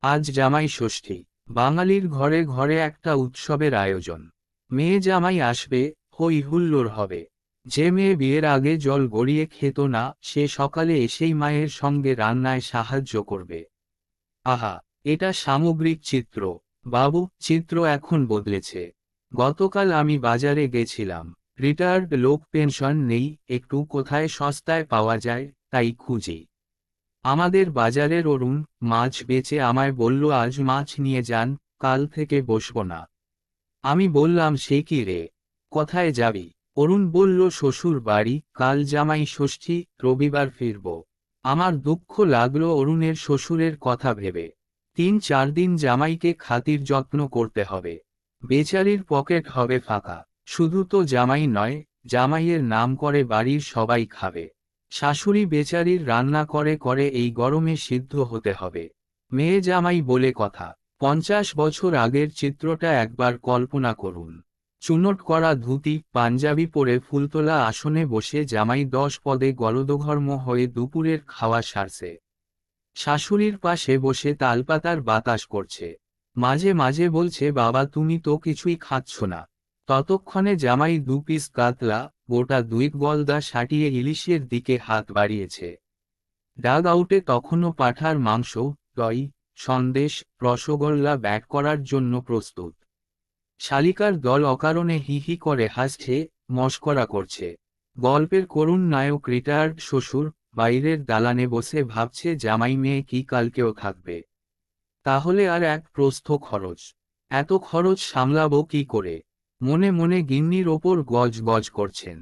আজ জামাই ষষ্ঠী। বাঙালির ঘরে ঘরে একটা উৎসবের আয়োজন। মেয়ে জামাই আসবে, হই হুল্লোড় হবে। যে মেয়ে বিয়ের আগে জল গড়িয়ে খেত না, সে সকালে এসেই মায়ের সঙ্গে রান্নায় সাহায্য করবে। আহা, এটা সামগ্রিক চিত্র। বাবু, চিত্র এখন বদলেছে। গতকাল আমি বাজারে গেছিলাম। রিটায়ার্ড লোক, পেনশন নেই, একটু কোথায় সস্তায় পাওয়া যায় তাই খুঁজি। আমাদের বাজারের অরুণ মাছ বেচে আমায় বলল, আজ মাছ নিয়ে যান, কাল থেকে বসবো না। আমি বললাম, সে কি রে, কোথায় যাবি? অরুণ বলল, শ্বশুর বাড়ি, কাল জামাই ষষ্ঠী, রবিবার ফিরব। আমার দুঃখ লাগলো অরুণের শ্বশুরের কথা ভেবে। 3-4 দিন জামাইকে খাতির যত্ন করতে হবে। বেচারির পকেট হবে ফাঁকা। শুধু তো জামাই নয়, জামাইয়ের নাম করে বাড়ির সবাই খাবে। শাশুড়ি বেচারির রান্না করে করে এই গরমে সিদ্ধ হতে হবে। মেয়ে জামাই বলে কথা। 50 বছর আগের চিত্রটা একবার কল্পনা করুন। চুনোট করা ধুতি পাঞ্জাবি পরে ফুলতোলা আসনে বসে জামাই 10 পদে গলদঘর্ম হয়ে দুপুরের খাওয়া সারছে। শাশুড়ির পাশে বসে তালপাতার বাতাস করছে। মাঝে মাঝে বলছে, বাবা তুমি তো কিছুই খাচ্ছ না। ততক্ষণে জামাই 2 পিস কাতলা, গোটা 2 গলদা সাটিয়ে ইলিশের দিকে হাত বাড়িয়েছে। ডাগ আউটে তখনও পাঁঠার মাংস, দই, সন্দেশ, রসগোল্লা ব্যাক করার জন্য প্রস্তুত। শালিকার দল অকারণে হি হি করে হাসছে, মশকরা করছে। গল্পের করুণ নায়ক রিটায়ার্ড শ্বশুর বাইরের দালানে বসে ভাবছে, জামাই মেয়ে কি কালকেও থাকবে? তাহলে আর এক প্রস্থ খরচ। এত খরচ সামলাবো কি করে? মনে মনে গিন্নির ওপর গজ গজ করছেন।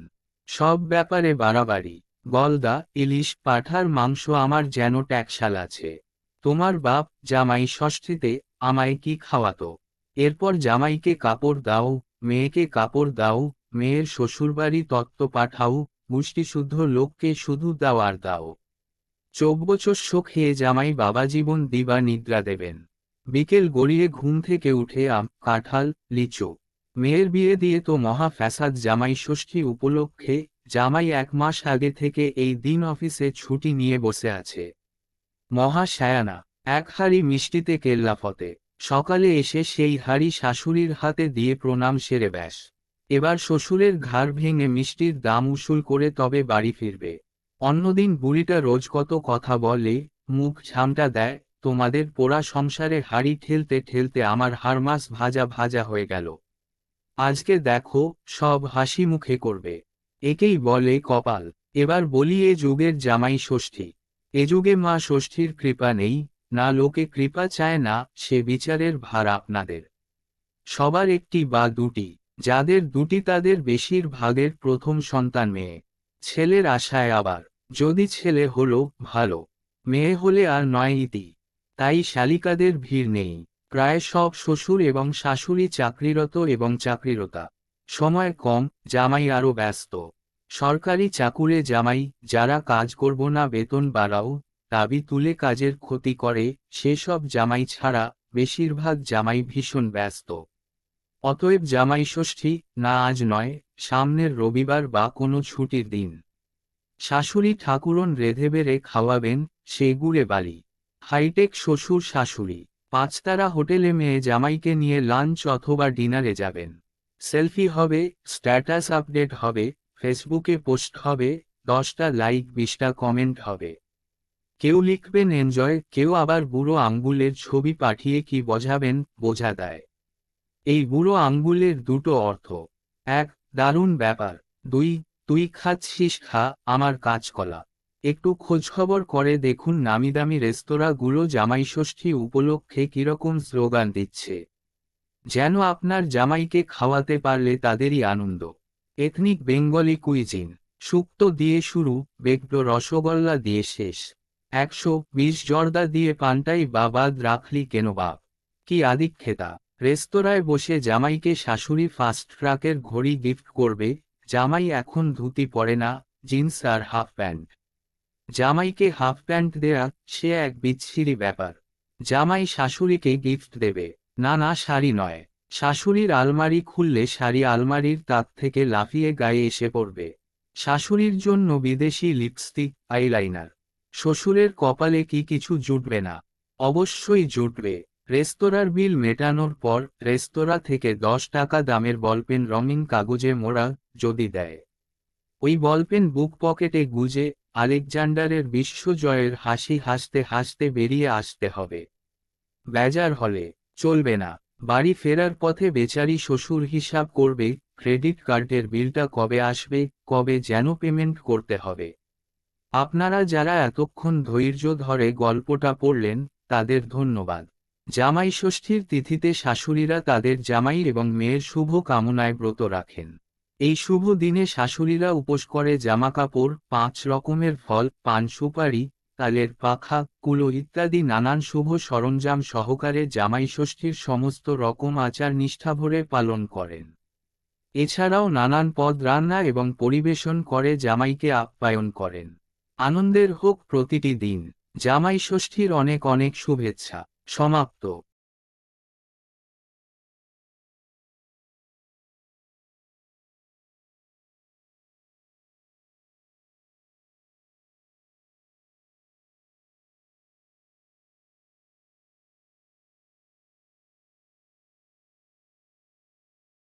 সব ব্যাপারে বাড়াবাড়ি। গলদা, ইলিশ, পাঁঠার মাংস আমার যেন ট্যাক্সাল আছে। তোমার বাপ জামাই ষষ্ঠীতে আমায় কি খাওয়াতো? এরপর জামাইকে কাপড় দাও, মেয়েকে কাপড় দাও, মেয়ের শ্বশুরবাড়ি তত্ত্ব পাঠাও, মুষ্টিশুদ্ধ লোককে শুধু দাও আর দাও। 24 খেয়ে জামাই বাবা জীবন দিবা নিদ্রা দেবেন। বিকেল গড়িয়ে ঘুম থেকে উঠে আম, কাঁঠাল, লিচু। মেয়ের বিয়ে দিয়ে তো মহা ফ্যাসাদ। জামাই ষষ্ঠী উপলক্ষে জামাই 1 মাস আগে থেকে এই দিন অফিসে ছুটি নিয়ে বসে আছে। মহা সায়ানা। এক হাঁড়ি মিষ্টিতে কেল্লাফতে। সকালে এসে সেই হাঁড়ি শাশুড়ির হাতে দিয়ে প্রণাম সেরে ব্যাস। এবার শ্বশুরের ঘাড় ভেঙে মিষ্টির দাম উসুল করে তবে বাড়ি ফিরবে। অন্যদিন বুড়িটা রোজ কত কথা বলে, মুখ ঝামটা দেয়, তোমাদের পোড়া সংসারে হাঁড়ি ঠেলতে ঠেলতে আমার হাড়মাস ভাজা ভাজা হয়ে গেল। আজকে দেখো, সব হাসি মুখে করবে। একেই বলে কপাল। এবার বলি, এ যুগের জামাই ষষ্ঠী। এ যুগে মা ষষ্ঠীর কৃপা নেই, না লোকে কৃপা চায় না, সে বিচারের ভার আপনাদের। সবার একটি বা দুটি। যাদের দুটি তাদের বেশিরভাগের প্রথম সন্তান মেয়ে। ছেলের আশায় আবার। যদি ছেলে হলো ভালো, মেয়ে হলে আর নয় ইতি। তাই শালিকাদের ভিড় নেই। প্রায় সব শ্বশুর এবং শাশুড়ি চাকরিরত এবং চাকরিরতা। সময় কম, জামাই আরও ব্যস্ত। সরকারি চাকুরে জামাই, যারা কাজ করব না বেতন বাড়াও দাবি তুলে কাজের ক্ষতি করে, সেসব জামাই ছাড়া বেশিরভাগ জামাই ভীষণ ব্যস্ত। অতএব জামাই ষষ্ঠী, না আজ নয়, সামনের রবিবার বা কোনো ছুটির দিন। শাশুড়ি ঠাকুরন রেঁধে বেড়ে খাওয়াবেন, সে গুড়ে বালি। হাইটেক শ্বশুর শাশুড়ি। 5 তারা হোটেলে মেয়ে জামাইকে নিয়ে লাঞ্চ অথবা ডিনারে যাবেন। সেলফি হবে, স্ট্যাটাস আপডেট হবে, ফেসবুকে পোস্ট হবে, 10টা লাইক 20টা কমেন্ট হবে। কেউ লিখবেন এনজয়, কেউ আবার বুড়ো আঙ্গুলের ছবি পাঠিয়ে কি বোঝাবেন, বোঝা দেয়। এই বুড়ো আঙ্গুলের দুটো অর্থ। 1, দারুণ ব্যাপার। 2, তুই খাচ্ছিস খা, আমার কাঁচকলা। একটু খোঁজখবর করে দেখুন নামিদামি রেস্তোরাঁগুলো জামাইষষ্ঠী উপলক্ষে কিরকম স্লোগান দিচ্ছে। যেন আপনার জামাইকে খাওয়াতে পারলে তাদেরই আনন্দ। Ethnic Bengali cuisine. শুক্তো দিয়ে শুরু, বেকড রসগোল্লা দিয়ে শেষ। 120 জর্দা দিয়ে পান্তাই বা বাদ রাখলি কেন বাপ। কি আদিক্ষেতা। রেস্তোরাঁয় বসে জামাইকে শাশুড়ি ফাস্ট ট্রাকের ঘড়ি গিফট করবে। জামাই এখন ধুতি পরে না, জিন্স আর হাফ প্যান্ট। জামাইকে হাফ প্যান্ট দেয়া, সে এক বিচ্ছিরি ব্যাপার। জামাই শাশুড়িকে গিফট দেবে। না না, শাড়ি নয়। শাশুড়ির আলমারি খুললে শাড়ি আলমারির তাক থেকে লাফিয়ে গায়ে এসে পড়বে। শাশুড়ির জন্য বিদেশি লিপস্টিক, আইলাইনার। শ্বশুরের কপালে কি কিছু জুটবে না? অবশ্যই জুটবে। রেস্তোরাঁর বিল মেটানোর পর রেস্তোরাঁ থেকে 10 টাকা দামের বলপেন রঙিন কাগজে মোড়া যদি দেয়, ওই বলপেন বুক পকেটে গুজে আলেকজান্ডারের বিশ্বজয়ের হাসি হাসতে হাসতে বেরিয়ে আসতে হবে। বেজার হলে চলবে না। বাড়ি ফেরার পথে বেচারি শ্বশুর হিসাব করবে ক্রেডিট কার্ডের বিলটা কবে আসবে, কবে যেন পেমেন্ট করতে হবে। আপনারা যারা এতক্ষণ ধৈর্য ধরে গল্পটা পড়লেন, তাদের ধন্যবাদ। জামাই ষষ্ঠীর তিথিতে শাশুড়িরা তাদের জামাই এবং মেয়ের শুভ কামনায় ব্রত রাখেন। এই শুভ দিনে শাশুড়িরা উপোস করে জামাকাপড়, 5 রকমের ফল, পান সুপারি, তালের পাখা, কুলো ইত্যাদি নানান শুভ সরঞ্জাম সহকারে জামাই ষষ্ঠীর সমস্ত রকম আচার নিষ্ঠাভরে পালন করেন। এছাড়াও নানান পদ রান্না এবং পরিবেশন করে জামাইকে আপ্যায়ন করেন। আনন্দের হোক প্রতিটি দিন। জামাই ষষ্ঠীর অনেক অনেক শুভেচ্ছা। সমাপ্ত।